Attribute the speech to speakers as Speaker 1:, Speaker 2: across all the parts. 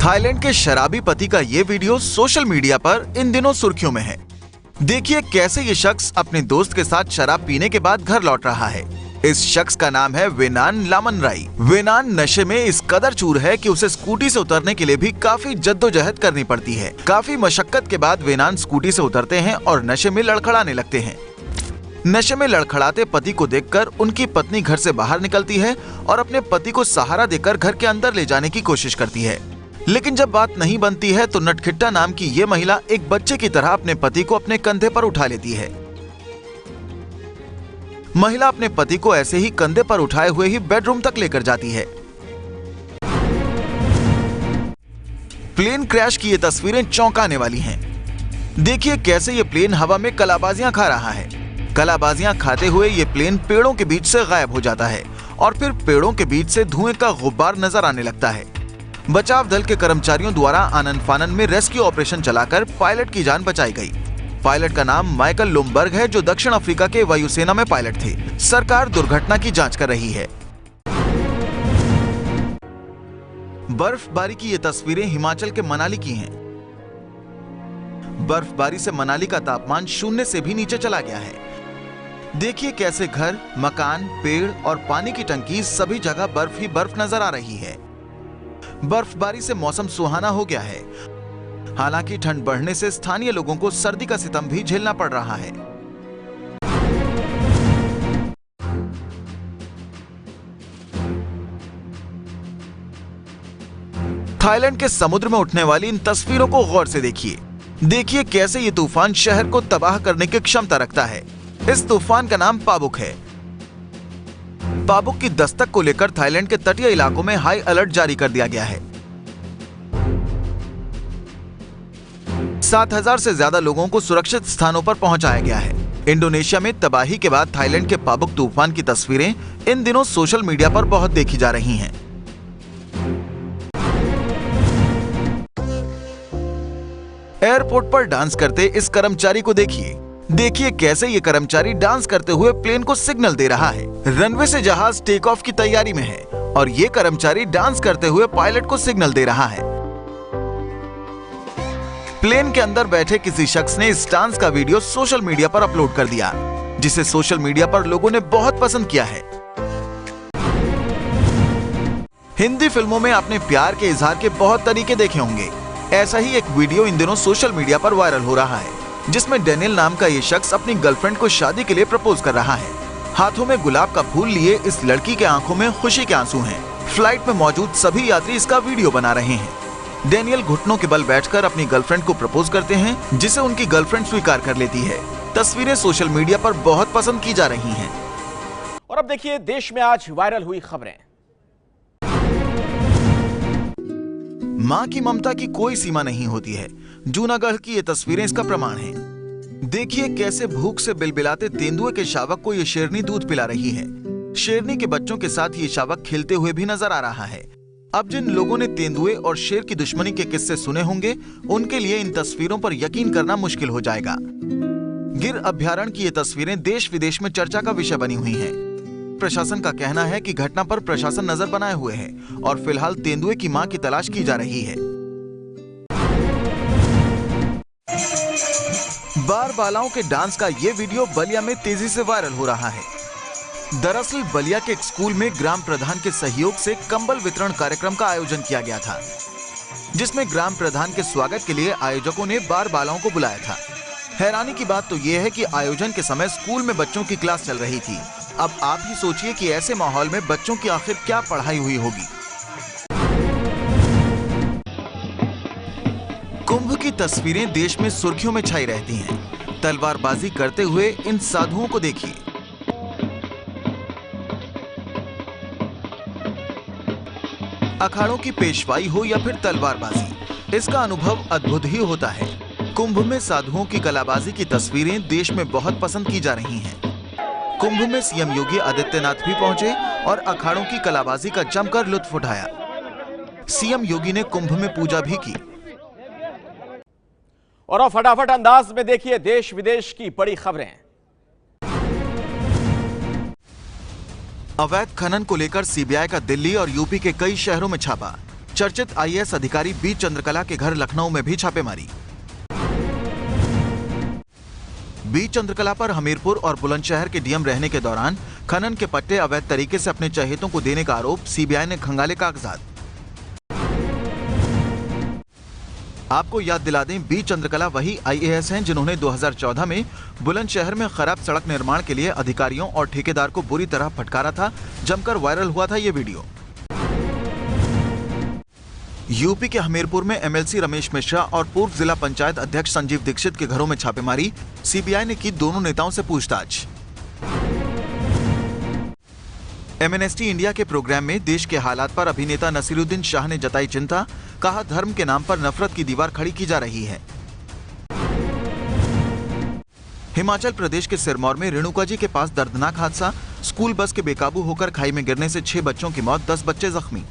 Speaker 1: Thailand के शराबी पति का ये वीडियो सोशल मीडिया पर इन दिनों सुर्खियों में है। देखिए कैसे ये शख्स अपने दोस्त के साथ शराब पीने के बाद घर लौट रहा है। इस शख्स का नाम है वेनान लामनराई। वेनान नशे में इस कदर चूर है कि उसे स्कूटी से उतरने के लिए भी काफी जद्दोजहद करनी पड़ती है। काफी मशक्कत के बाद वेनान स्कूटी से उतरते हैं और नशे में लड़खड़ाने लगते हैं। नशे में लड़खड़ाते पति को देखकर उनकी पत्नी घर से बाहर निकलती है और अपने पति को सहारा देकर घर के अंदर ले जाने की कोशिश करती है। लेकिन जब बात नहीं बनती है तो नटखिट्टा नाम की ये महिला एक बच्चे की तरह अपने पति को अपने कंधे पर उठा लेती है। महिला अपने पति को ऐसे ही कंधे पर उठाए हुए ही बेडरूम तक लेकर जाती है। प्लेन क्रैश की ये तस्वीरें चौंकाने वाली हैं। देखिए कैसे ये प्लेन हवा में कलाबाजियां खा रहा है। कलाबाजियां खाते हुए ये प्लेन पेड़ों के बीच से गायब हो जाता है और फिर पेड़ों के बीच से धुएं का गुब्बार नजर आने लगता है। बचाव दल के कर्मचारियों द्वारा आनन फानन में रेस्क्यू ऑपरेशन चलाकर पायलट की जान बचाई गई। पायलट का नाम माइकल लोमबर्ग है, जो दक्षिण अफ्रीका के वायुसेना में पायलट थे। सरकार दुर्घटना की जांच कर रही है। बर्फबारी की ये तस्वीरें हिमाचल के मनाली की हैं। बर्फबारी से मनाली का तापमान 0 से भी नीचे चला गया है। देखिए कैसे घर, मकान, पेड़ और पानी की टंकी सभी जगह बर्फ ही बर्फ नजर आ रही है। बर्फबारी से मौसम सुहाना हो गया है। हालांकि ठंड बढ़ने से स्थानीय लोगों को सर्दी का सितम भी झेलना पड़ रहा है। थाईलैंड के समुद्र में उठने वाली इन तस्वीरों को गौर से देखिए। देखिए कैसे ये तूफान शहर को तबाह करने की क्षमता रखता है। इस तूफान का नाम पाबुक है। पाबुक की दस्तक को लेकर थाईलैंड के तटीय इलाकों में हाई अलर्ट जारी कर दिया गया है। 7,000 से ज्यादा लोगों को सुरक्षित स्थानों पर पहुंचाया गया है। इंडोनेशिया में तबाही के बाद थाईलैंड के पाबुक तूफान की तस्वीरें इन दिनों सोशल मीडिया पर बहुत देखी जा रही हैं। एयरपोर्ट पर डांस करते इस कर्मचारी को देखिए। देखिए कैसे ये कर्मचारी डांस करते हुए प्लेन को सिग्नल दे रहा है। रनवे से जहाज टेक ऑफ की तैयारी में है और ये कर्मचारी डांस करते हुए पायलट को सिग्नल दे रहा है। प्लेन के अंदर बैठे किसी शख्स ने इस डांस का वीडियो सोशल मीडिया पर अपलोड कर दिया, जिसे सोशल मीडिया पर लोगों ने बहुत पसंद किया है। हिंदी फिल्मों में आपने प्यार के इजहार के बहुत तरीके देखे होंगे। ऐसा ही एक वीडियो इन दिनों सोशल मीडिया पर वायरल हो रहा है, जिसमें डेनियल नाम का ये शख्स अपनी गर्लफ्रेंड को शादी के लिए प्रपोज कर रहा है। हाथों में गुलाब का फूल लिए इस लड़की के आंखों में खुशी के आंसू हैं। फ्लाइट में मौजूद सभी यात्री इसका वीडियो बना रहे हैं। डेनियल घुटनों के बल बैठकर अपनी गर्लफ्रेंड को प्रपोज करते हैं, जिसे उनकी गर्लफ्रेंड स्वीकार कर लेती है। तस्वीरें सोशल मीडिया पर बहुत पसंद की जा रही हैं।
Speaker 2: और अब देखिए देश में आज वायरल हुई खबरें।
Speaker 1: मां की ममता की कोई सीमा नहीं होती है। जूनागढ़ की ये तस्वीरें इसका प्रमाण हैं। देखिए कैसे भूख से बिलबिलाते तेंदुए के शावक को ये शेरनी दूध पिला रही है। शेरनी के बच्चों के साथ ये शावक खेलते हुए भी नजर आ रहा है। अब जिन लोगों ने तेंदुए और शेर की दुश्मनी के किस्से सुने होंगे, उनके लिए इन तस्वीरों पर यकीन करना मुश्किल हो जाएगा। गिर अभयारण्य की ये तस्वीरें देश विदेश में चर्चा का विषय बनी हुई हैं। प्रशासन का कहना है कि घटना पर प्रशासन नजर बनाए हुए है और फिलहाल तेंदुए की मां की तलाश की जा रही है। बार बालाओं के डांस का ये वीडियो बलिया में तेजी से वायरल हो रहा है। दरअसल बलिया के एक स्कूल में ग्राम प्रधान के सहयोग से कंबल वितरण कार्यक्रम का आयोजन किया गया था, जिसमें ग्राम प्रधान के स्वागत के लिए आयोजकों ने बार बालाओं को बुलाया था। हैरानी की बात तो यह है कि आयोजन के समय स्कूल में बच्चों की क्लास चल रही थी। अब आप ही सोचिए कि ऐसे माहौल में बच्चों की आखिर क्या पढ़ाई हुई होगी। कुंभ की तस्वीरें देश में सुर्खियों में छाई रहती हैं। तलवारबाजी करते हुए इन साधुओं को देखिए। अखाड़ों की पेशवाई हो या फिर तलवारबाजी, इसका अनुभव अद्भुत ही होता है। कुंभ में साधुओं की कलाबाजी की तस्वीरें देश में बहुत पसंद की जा रही हैं। कुंभ में सीएम योगी आदित्यनाथ भी पहुंचे और अखाड़ों की कलाबाजी का जमकर लुत्फ उठाया। सीएम योगी ने कुंभ में पूजा भी की।
Speaker 2: और अब फटाफट अंदाज में देखिए देश विदेश की बड़ी खबरें।
Speaker 1: अवैध खनन को लेकर सीबीआई का दिल्ली और यूपी के कई शहरों में छापा। चर्चित आईएएस अधिकारी बी चंद्रकला के घर लखनऊ में भी छापेमारी। बी चंद्रकला पर हमीरपुर और बुलंदशहर के डीएम रहने के दौरान खनन के पट्टे अवैध तरीके से अपने चहेतों को देने का आरोप, सीबीआई ने खंगाले कागजात। आपको याद दिला दें, बी चंद्रकला वही आईएएस हैं जिन्होंने 2014 में बुलंदशहर में खराब सड़क निर्माण के लिए अधिकारियों और ठेकेदार को बुरी तरह फटकारा था। जमकर वायरल हुआ था ये वीडियो। यूपी के हमीरपुर में एमएलसी रमेश मिश्रा और पूर्व जिला पंचायत अध्यक्ष संजीव दीक्षित के घरों में छापेमारी, सीबीआई ने की दोनों नेताओं से पूछताछ। एमएनएसटी इंडिया के प्रोग्राम में देश के हालात पर अभिनेता नसीरुद्दीन शाह ने जताई चिंता, कहा धर्म के नाम पर नफरत की दीवार खड़ी की जा रही है। हिमाचल प्रदेश के सिरमौर में रेणुका जी के पास दर्दनाक हादसा, स्कूल बस के बेकाबू होकर खाई में गिरने से 6 बच्चों की मौत, 10 बच्चे जख्मी।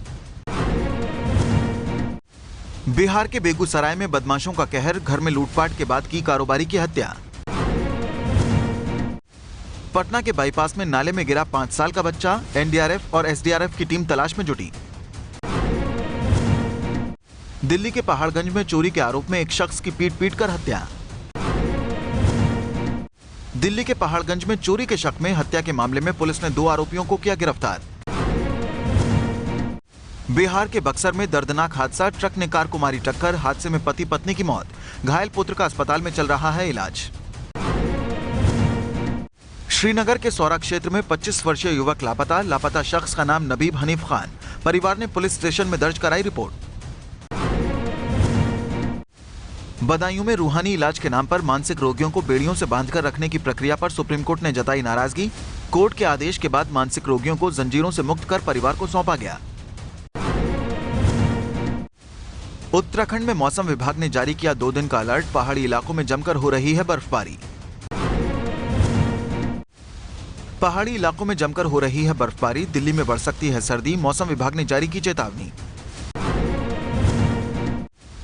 Speaker 1: बिहार के बेगूसराय में बदमाशों का कहर, घर में लूटपाट के बाद की कारोबारी की हत्या। पटना के बाईपास में नाले में गिरा 5 साल का बच्चा, एनडीआरएफ और एसडीआरएफ की टीम तलाश में जुटी। दिल्ली के पहाड़गंज में चोरी के आरोप में एक शख्स की पीट कर हत्या। दिल्ली के पहाड़गंज में चोरी के शक में हत्या के मामले में पुलिस ने 2 आरोपियों को किया गिरफ्तार। बिहार के बक्सर में दर्दनाक हादसा, ट्रक ने कार को मारी टक्कर, हादसे में पति पत्नी की मौत, घायल पुत्र का अस्पताल में चल रहा है इलाज। श्रीनगर के सौरा क्षेत्र में 25 वर्षीय युवक लापता, लापता शख्स का नाम नबीब हनीफ खान, परिवार ने पुलिस स्टेशन में दर्ज कराई रिपोर्ट। बदायूं में रूहानी इलाज के नाम पर मानसिक रोगियों को बेड़ियों से बांधकर रखने की प्रक्रिया पर सुप्रीम कोर्ट ने जताई नाराजगी। कोर्ट के आदेश के बाद मानसिक रोगियों को जंजीरों से मुक्त कर परिवार को सौंपा गया। उत्तराखंड में मौसम विभाग ने जारी किया 2 दिन का अलर्ट, पहाड़ी इलाकों में जमकर हो रही है बर्फबारी। पहाड़ी इलाकों में जमकर हो रही है बर्फबारी, दिल्ली में बढ़ सकती है सर्दी, मौसम विभाग ने जारी की चेतावनी।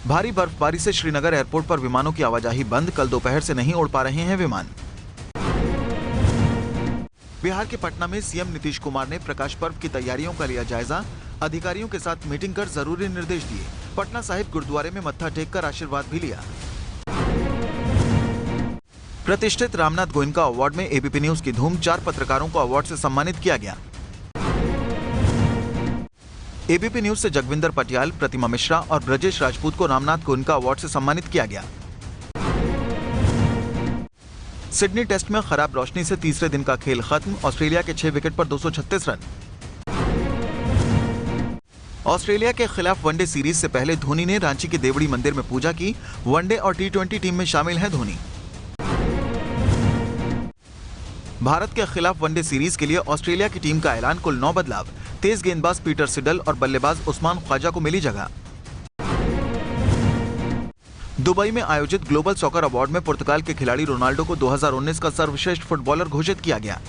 Speaker 1: भारी बर्फबारी से श्रीनगर एयरपोर्ट पर विमानों की आवाजाही बंद, कल दोपहर से नहीं उड़ पा रहे हैं विमान। बिहार के पटना में सीएम नीतीश कुमार ने प्रकाश पर्व की तैयारियों का लिया जायजा, अधिकारियों के साथ मीटिंग कर जरूरी निर्देश दिए। पटना साहिब गुरुद्वारे में मत्था टेककर आशीर्वाद भी लिया। प्रतिष्ठित रामनाथ गोयनका अवार्ड में एबीपी न्यूज की धूम, 4 पत्रकारों को अवार्ड से सम्मानित किया गया। एबीपी न्यूज से जगविंदर पटियाल, प्रतिमा मिश्रा और ब्रजेश राजपूत को रामनाथ गोयनका अवार्ड से सम्मानित किया गया। सिडनी टेस्ट में खराब रोशनी से तीसरे दिन का खेल खत्म, ऑस्ट्रेलिया के 6 विकेट पर 236 रन। ऑस्ट्रेलिया के खिलाफ वनडे सीरीज से पहले धोनी ने रांची के देवड़ी मंदिर में पूजा की। वनडे और टी20 टीम में शामिल हैं धोनी। भारत के खिलाफ वनडे सीरीज के लिए ऑस्ट्रेलिया की टीम का ऐलान, कुल 9 बदलाव, तेज गेंदबाज पीटर सिडल और बल्लेबाज उस्मान ख्वाजा को मिली जगह। दुबई में आयोजित ग्लोबल सॉकर अवार्ड में पुर्तगाल के खिलाड़ी रोनाल्डो को 2019 का सर्वश्रेष्ठ फुटबॉलर घोषित किया गया।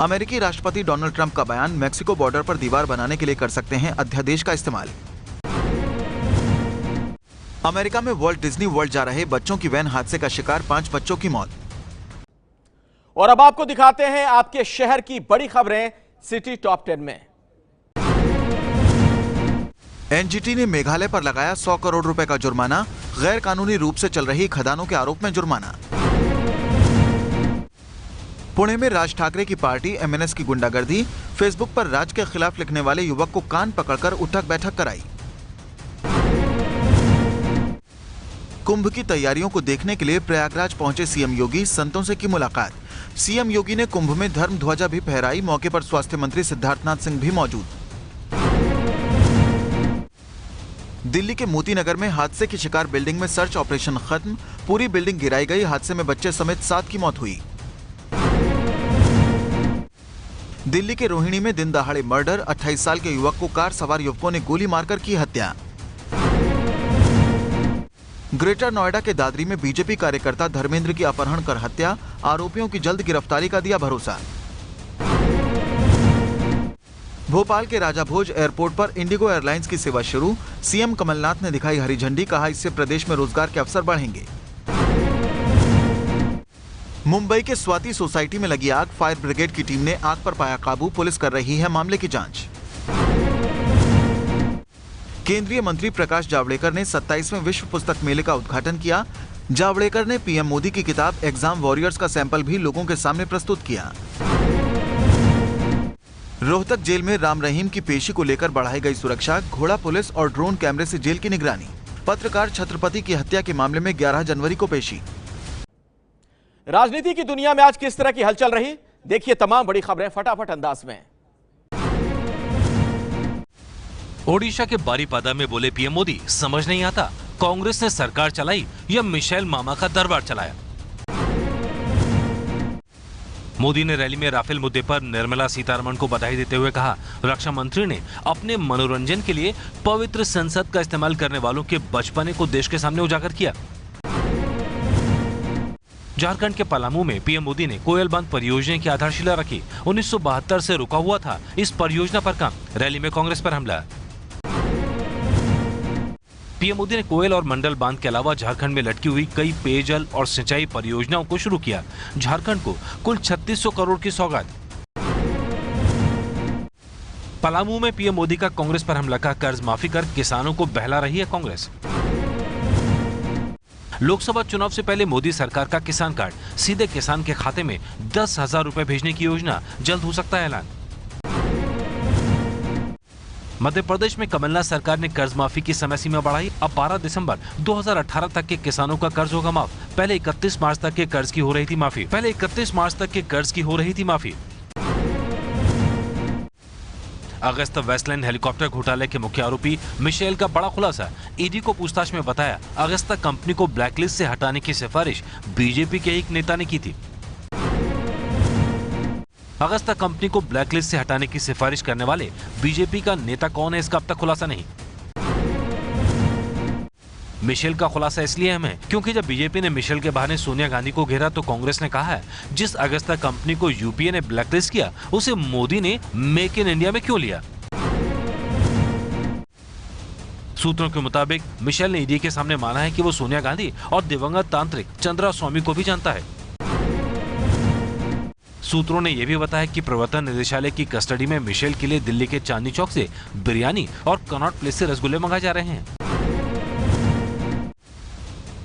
Speaker 1: अमेरिकी राष्ट्रपति डोनाल्ड ट्रंप का बयान, मेक्सिको बॉर्डर पर दीवार बनाने के लिए कर सकते हैं अध्यादेश का इस्तेमाल। अमेरिका में वॉल्ट डिज्नी वर्ल्ड जा रहे बच्चों की वैन हादसे का शिकार, 5 बच्चों की मौत।
Speaker 2: और अब आपको दिखाते हैं आपके शहर की बड़ी खबरें सिटी टॉप 10 में।
Speaker 1: एनजीटी ने मेघालय पर लगाया 100 करोड़ रुपए का जुर्माना, गैर कानूनी रूप से चल रही खदानों के आरोप में जुर्माना। पुणे में राज ठाकरे की पार्टी एमएनएस की गुंडागर्दी, फेसबुक पर राज के खिलाफ लिखने वाले युवक को कान पकड़कर उठक बैठक कराई। कुंभ की तैयारियों को देखने के लिए प्रयागराज पहुंचे सीएम योगी, संतों से की मुलाकात। सीएम योगी ने कुंभ में धर्म ध्वजा भी फहराई, मौके पर स्वास्थ्य मंत्री सिद्धार्थनाथ सिंह भी मौजूद। दिल्ली के मोती नगर में हादसे की शिकार बिल्डिंग में सर्च ऑपरेशन खत्म, पूरी बिल्डिंग गिराई गई, हादसे में बच्चे समेत 7 की मौत हुई। दिल्ली के रोहिणी में दिन दहाड़े मर्डर, 28 साल के युवक को कार सवार युवकों ने गोली मारकर की हत्या। ग्रेटर नोएडा के दादरी में बीजेपी कार्यकर्ता धर्मेंद्र की अपहरण कर हत्या, आरोपियों की जल्द गिरफ्तारी का दिया भरोसा। भोपाल के राजा भोज एयरपोर्ट पर इंडिगो एयरलाइंस की सेवा शुरू, सीएम कमलनाथ ने दिखाई हरी झंडी, कहा इससे प्रदेश में रोजगार के अवसर बढ़ेंगे। मुंबई के स्वाति सोसाइटी में लगी आग, फायर ब्रिगेड की टीम ने आग पर पाया काबू, पुलिस कर रही है मामले की जांच। केंद्रीय मंत्री प्रकाश जावड़ेकर ने 27वें विश्व पुस्तक मेले का उद्घाटन किया। जावड़ेकर ने पीएम मोदी की किताब एग्जाम वॉरियर्स का सैंपल भी लोगों के सामने प्रस्तुत किया। रोहतक जेल में राम रहीम की पेशी को लेकर बढ़ाई गई सुरक्षा, घोड़ा पुलिस और ड्रोन कैमरे से जेल की निगरानी। पत्रकार छत्रपति की हत्या के मामले में 11 जनवरी को पेशी।
Speaker 2: राजनीति की दुनिया में आज किस तरह की हलचल रही, देखिए तमाम बड़ी खबरें फटाफट अंदाज में।
Speaker 3: ओडिशा के बारीपादा में बोले पीएम मोदी, समझ नहीं आता कांग्रेस ने सरकार चलाई या मिशेल मामा का दरबार चलाया। मोदी ने रैली में राफेल मुद्दे पर निर्मला सीतारमण को बधाई देते हुए कहा, रक्षा मंत्री ने अपने मनोरंजन के लिए पवित्र संसद का इस्तेमाल करने वालों के बचपने को देश के सामने उजागर किया। झारखंड के पलामू में पीएम मोदी ने कोयल बांध परियोजना की आधारशिला रखी। 1972 से रुका हुआ था इस परियोजना पर काम। रैली में कांग्रेस पर हमला। पीएम मोदी ने कोयल और मंडल बांध के अलावा झारखंड में लटकी हुई कई पेयजल और सिंचाई परियोजनाओं को शुरू किया। झारखंड को कुल 3600 करोड़ की सौगात। पलामू में पीएम मोदी का कांग्रेस पर हमला का कर्ज माफी कर किसानों को बहला रही है कांग्रेस। लोकसभा चुनाव से पहले मोदी सरकार का किसान कार्ड, सीधे किसान के खाते में 10,000 रुपए भेजने की योजना, जल्द हो सकता है ऐलान। मध्य प्रदेश में कमलनाथ सरकार ने कर्ज माफी की समय सीमा बढ़ाई। अब 12 दिसंबर 2018 तक के किसानों का कर्ज होगा माफ। पहले 31 मार्च तक के कर्ज की हो रही थी माफी। अगस्त वेस्टलैंड हेलीकॉप्टर घोटाले के मुख्य आरोपी मिशेल का बड़ा खुलासा। ईडी को पूछताछ में बताया, अगस्ता कंपनी को ब्लैकलिस्ट से हटाने की सिफारिश बीजेपी के एक नेता ने की थी। अगस्ता कंपनी को ब्लैकलिस्ट से हटाने की सिफारिश करने वाले बीजेपी का नेता कौन है, इसका अब तक खुलासा नहीं। मिशेल का खुलासा इसलिए अहम है क्योंकि जब बीजेपी ने मिशेल के बहाने सोनिया गांधी को घेरा तो कांग्रेस ने कहा है, जिस अगस्ता कंपनी को यूपीए ने ब्लैकलिस्ट किया उसे मोदी ने मेक इन इंडिया में क्यों लिया। सूत्रों के मुताबिक मिशेल ने ईडी के सामने माना है कि वो सोनिया गांधी और दिवंगत तांत्रिक चंद्रा स्वामी को भी जानता है। सूत्रों ने यह भी बताया कि प्रवर्तन निदेशालय की कस्टडी में मिशेल के लिए दिल्ली के चांदनी चौक से बिरयानी और कनॉट प्लेस से रसगुल्ले मंगाए जा रहे हैं।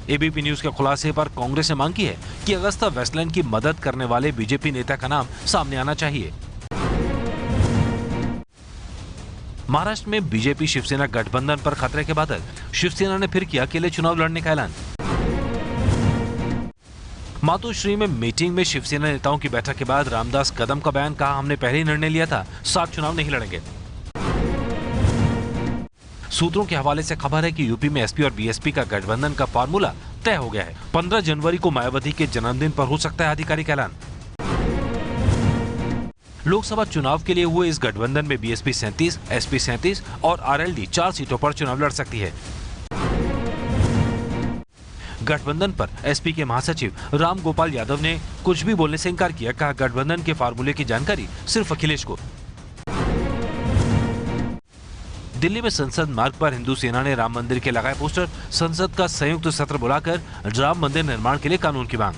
Speaker 3: एबीपी न्यूज के खुलासे पर कांग्रेस ने मांग की है कि अगस्ता वेस्टलैंड की मदद करने वाले बीजेपी नेता का नाम सामने आना चाहिए। महाराष्ट्र में बीजेपी शिवसेना गठबंधन पर खतरे के बादल। शिवसेना ने फिर किया अकेले चुनाव लड़ने का ऐलान। मातोश्री में मीटिंग में शिवसेना नेताओं की बैठक के बाद रामदास कदम का बयान, कहा हमने पहले ही निर्णय लिया था, 7 चुनाव नहीं लड़ेंगे। सूत्रों के हवाले से खबर है कि यूपी में एसपी और बीएसपी का गठबंधन का फार्मूला तय हो गया है। 15 जनवरी को मायावती के जन्मदिन पर हो सकता है आधिकारिक ऐलान। लोकसभा चुनाव के लिए हुए इस गठबंधन में बीएसपी 37, एसपी 37 और आरएलडी 4 सीटों पर चुनाव लड़ सकती है। गठबंधन पर एसपी के महासचिव राम गोपाल यादव ने कुछ भी बोलने से इनकार किया। कहा, गठबंधन के फार्मूले की जानकारी सिर्फ अखिलेश को। दिल्ली में संसद मार्ग पर हिंदू सेना ने राम मंदिर के लगाए पोस्टर। संसद का संयुक्त सत्र बुलाकर राम मंदिर निर्माण के लिए कानून की मांग।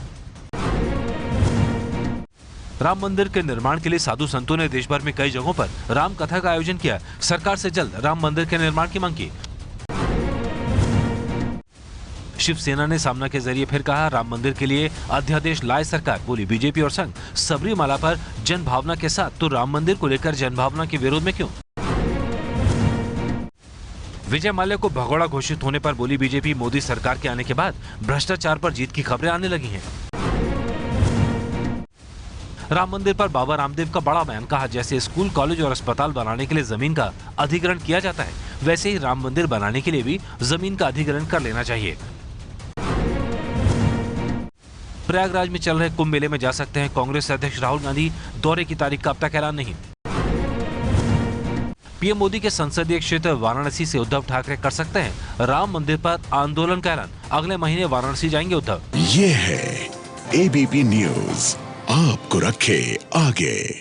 Speaker 3: राम मंदिर के निर्माण के लिए साधु संतों ने देश भर में कई जगहों पर राम कथा का आयोजन किया। सरकार से जल्द राम मंदिर के निर्माण की मांग की। शिवसेना ने सामना के जरिए फिर कहा, राम मंदिर के लिए अध्यादेश लाए सरकार। बोली बीजेपी और संघ सबरीमाला पर जनभावना के साथ, तो राम मंदिर को लेकर जनभावना के विरोध में क्यों। विजय माल्या को भगोड़ा घोषित होने पर बोली बीजेपी, मोदी सरकार के आने के बाद भ्रष्टाचार पर जीत की खबरें आने लगी हैं। राम मंदिर पर बाबा रामदेव का बड़ा बयान। कहा, जैसे स्कूल, कॉलेज और अस्पताल बनाने के लिए जमीन का अधिग्रहण किया जाता है, वैसे ही राम मंदिर बनाने के लिए भी जमीन का अधिग्रहण कर लेना चाहिए। प्रयागराज में चल रहे कुंभ मेले में जा सकते हैं कांग्रेस अध्यक्ष राहुल गांधी। दौरे की तारीख का अब तक ऐलान नहीं। पीएम मोदी के संसदीय क्षेत्र वाराणसी से उद्धव ठाकरे कर सकते हैं राम मंदिर पर आंदोलन का ऐलान। अगले महीने वाराणसी जाएंगे उद्धव।
Speaker 4: ये है एबीपी न्यूज, आपको रखे आगे।